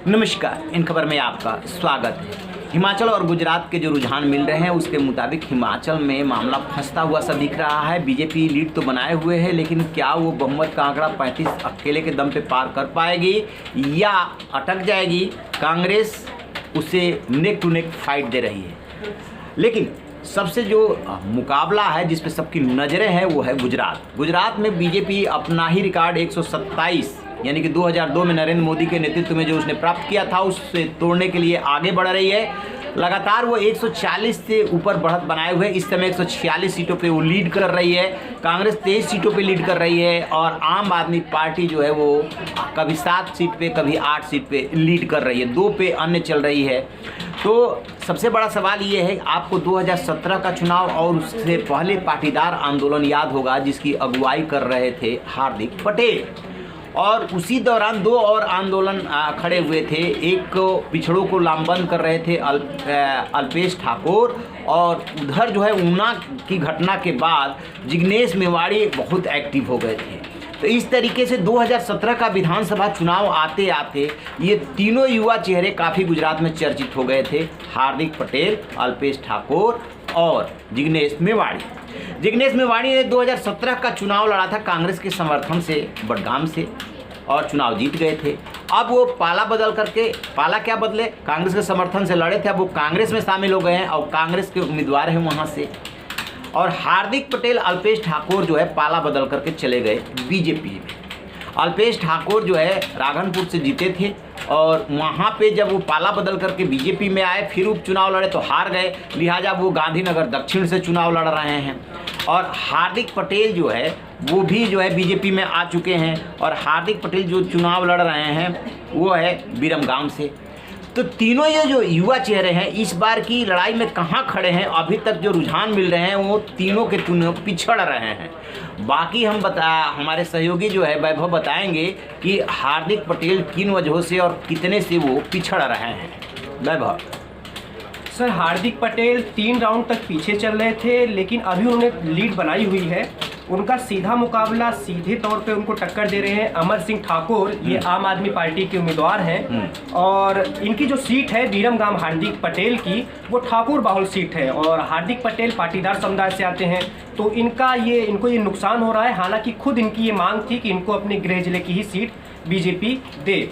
नमस्कार, इन खबर में आपका स्वागत है। हिमाचल और गुजरात के जो रुझान मिल रहे हैं उसके मुताबिक हिमाचल में मामला फंसता हुआ सा दिख रहा है। बीजेपी लीड तो बनाए हुए है, लेकिन क्या वो बहुमत का आंकड़ा 35 अकेले के दम पे पार कर पाएगी या अटक जाएगी। कांग्रेस उसे नेक टू नेक फाइट दे रही है, लेकिन सबसे जो मुकाबला है जिस पे सबकी नज़रें हैं वो है गुजरात में बीजेपी अपना ही रिकॉर्ड 127 यानी कि 2002 में नरेंद्र मोदी के नेतृत्व में जो उसने प्राप्त किया था उससे तोड़ने के लिए आगे बढ़ रही है। लगातार वो 140 से ऊपर बढ़त बनाए हुए इस समय 146 सीटों पे वो लीड कर रही है। कांग्रेस 23 सीटों पे लीड कर रही है और आम आदमी पार्टी जो है वो कभी 7 सीट पे कभी 8 सीट पे लीड कर रही है, 2 पे अन्य चल रही है। तो सबसे बड़ा सवाल ये है, आपको 2017 का चुनाव और उससे पहले पाटीदार आंदोलन याद होगा जिसकी अगुवाई कर रहे थे हार्दिक पटेल, और उसी दौरान 2 और आंदोलन खड़े हुए थे। एक पिछड़ों को लामबंद कर रहे थे अल्पेश ठाकुर, और उधर जो है ऊना की घटना के बाद जिग्नेश मेवाड़ी बहुत एक्टिव हो गए थे। तो इस तरीके से 2017 का विधानसभा चुनाव आते आते ये तीनों युवा चेहरे काफ़ी गुजरात में चर्चित हो गए थे, हार्दिक पटेल, अल्पेश ठाकुर और जिग्नेश मेवाड़ी। जिग्नेश मेवाड़ी ने 2017 का चुनाव लड़ा था कांग्रेस के समर्थन से बडगाम से और चुनाव जीत गए थे। अब वो पाला बदल करके, पाला क्या बदले, कांग्रेस के समर्थन से लड़े थे, अब वो कांग्रेस में शामिल हो गए हैं और कांग्रेस के उम्मीदवार हैं वहाँ से। और हार्दिक पटेल, अल्पेश ठाकुर जो है पाला बदल करके चले गए बीजेपी में। अल्पेश ठाकुर जो है राघनपुर से जीते थे और वहाँ पे जब वो पाला बदल करके बीजेपी में आए, फिर उपचुनाव लड़े तो हार गए, लिहाजा वो गांधीनगर दक्षिण से चुनाव लड़ रहे हैं। और हार्दिक पटेल जो है वो भी जो है बीजेपी में आ चुके हैं, और हार्दिक पटेल जो चुनाव लड़ रहे हैं वो है बिरमगाम से। तो तीनों ये जो युवा चेहरे हैं इस बार की लड़ाई में कहाँ खड़े हैं, अभी तक जो रुझान मिल रहे हैं वो तीनों के तीनों पिछड़ रहे हैं। बाकी हमारे सहयोगी जो है वैभव बताएंगे कि हार्दिक पटेल किन वजहों से और कितने से वो पिछड़ रहे हैं। वैभव सर, हार्दिक पटेल 3 राउंड तक पीछे चल रहे थे, लेकिन अभी उन्होंने लीड बनाई हुई है। उनका सीधा मुकाबला सीधे तौर पे उनको टक्कर दे रहे हैं अमर सिंह ठाकुर, ये आम आदमी पार्टी के उम्मीदवार हैं। और इनकी जो सीट है बिरमगाम हार्दिक पटेल की, वो ठाकुर बाहुल सीट है और हार्दिक पटेल पाटीदार समुदाय से आते हैं, तो इनको ये नुकसान हो रहा है। हालांकि खुद इनकी ये मांग थी कि इनको अपने गृह जिले की ही सीट बीजेपी दे।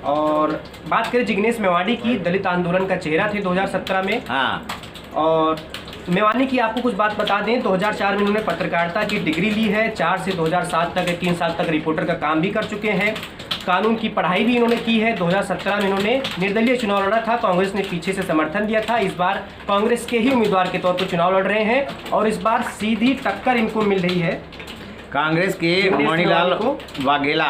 और बात करें जिग्नेश मेवाड़ी की, दलित आंदोलन का चेहरा थे 2017 में। हाँ, और मेवानी की आपको कुछ बात बता दें, 2004 में इन्होंने पत्रकारिता की डिग्री ली है, 4 से 2007 तक 3 साल तक रिपोर्टर का काम भी कर चुके हैं। कानून की पढ़ाई भी इन्होंने की है। 2017 में इन्होंने निर्दलीय चुनाव लड़ा था, कांग्रेस ने पीछे से समर्थन दिया था। इस बार कांग्रेस के ही उम्मीदवार के तौर पर चुनाव लड़ रहे हैं और इस बार सीधी टक्कर इनको मिल रही है कांग्रेस के मणिलाल वाघेला।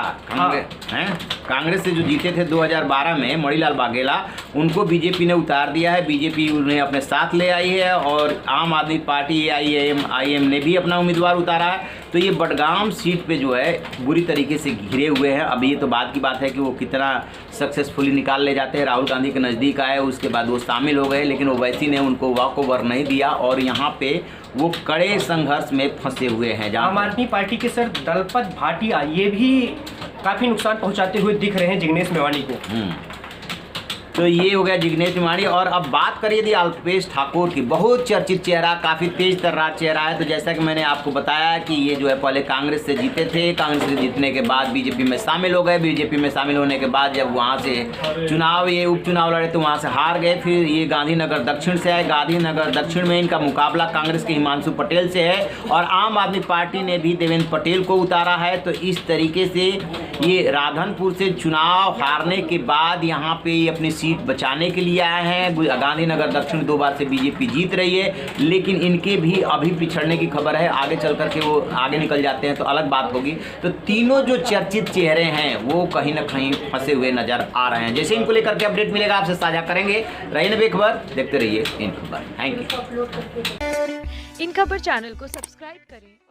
कांग्रेस से जो जीते थे 2012 में मणिलाल वाघेला, उनको बीजेपी ने उतार दिया है। बीजेपी उन्हें अपने साथ ले आई है और आम आदमी पार्टी AIM ने भी अपना उम्मीदवार उतारा है। तो ये बडगाम सीट पे जो है बुरी तरीके से घिरे हुए हैं। अब ये तो बात की बात है कि वो कितना सक्सेसफुली निकाल ले जाते हैं। राहुल गांधी के नज़दीक आए, उसके बाद वो शामिल हो गए, लेकिन ओवैसी ने उनको वॉक ओवर नहीं दिया और यहाँ पे वो कड़े संघर्ष में फंसे हुए हैं। आम आदमी पार्टी के सर दलपत भाटिया ये भी काफ़ी नुकसान पहुंचाते हुए दिख रहे हैं जिग्नेश मेवाड़ी को। तो ये हो गया जिग्नेश मेवाड़ी। और अब बात करिए यदि अल्पेश ठाकुर की, बहुत चर्चित चेहरा, काफ़ी तेज तर्रार चेहरा है। तो जैसा कि मैंने आपको बताया कि ये जो है पहले कांग्रेस से जीते थे, कांग्रेस से जीतने के बाद बीजेपी में शामिल हो गए। बीजेपी में शामिल होने के बाद जब वहाँ से ये उपचुनाव लड़े तो वहाँ से हार गए। फिर ये गांधीनगर दक्षिण से आए। गांधीनगर दक्षिण में इनका मुकाबला कांग्रेस के हिमांशु पटेल से है और आम आदमी पार्टी ने भी देवेंद्र पटेल को उतारा है। तो इस तरीके से ये राधनपुर से चुनाव हारने के बाद यहाँ पे अपनी सीट बचाने के लिए आए हैं। गांधीनगर दक्षिण 2 बार से बीजेपी जीत रही है, लेकिन इनके भी अभी पिछड़ने की खबर है। आगे चल करके वो आगे निकल जाते हैं तो अलग बात होगी। तो तीनों जो चर्चित चेहरे हैं वो कहीं ना कहीं फंसे हुए नजर आ रहे हैं। जैसे इनको लेकर के अपडेट मिलेगा आपसे साझा करेंगे। रहिए बेखबर, देखते रहिए इन खबर। Thank you. इन खबर चैनल को सब्सक्राइब करें।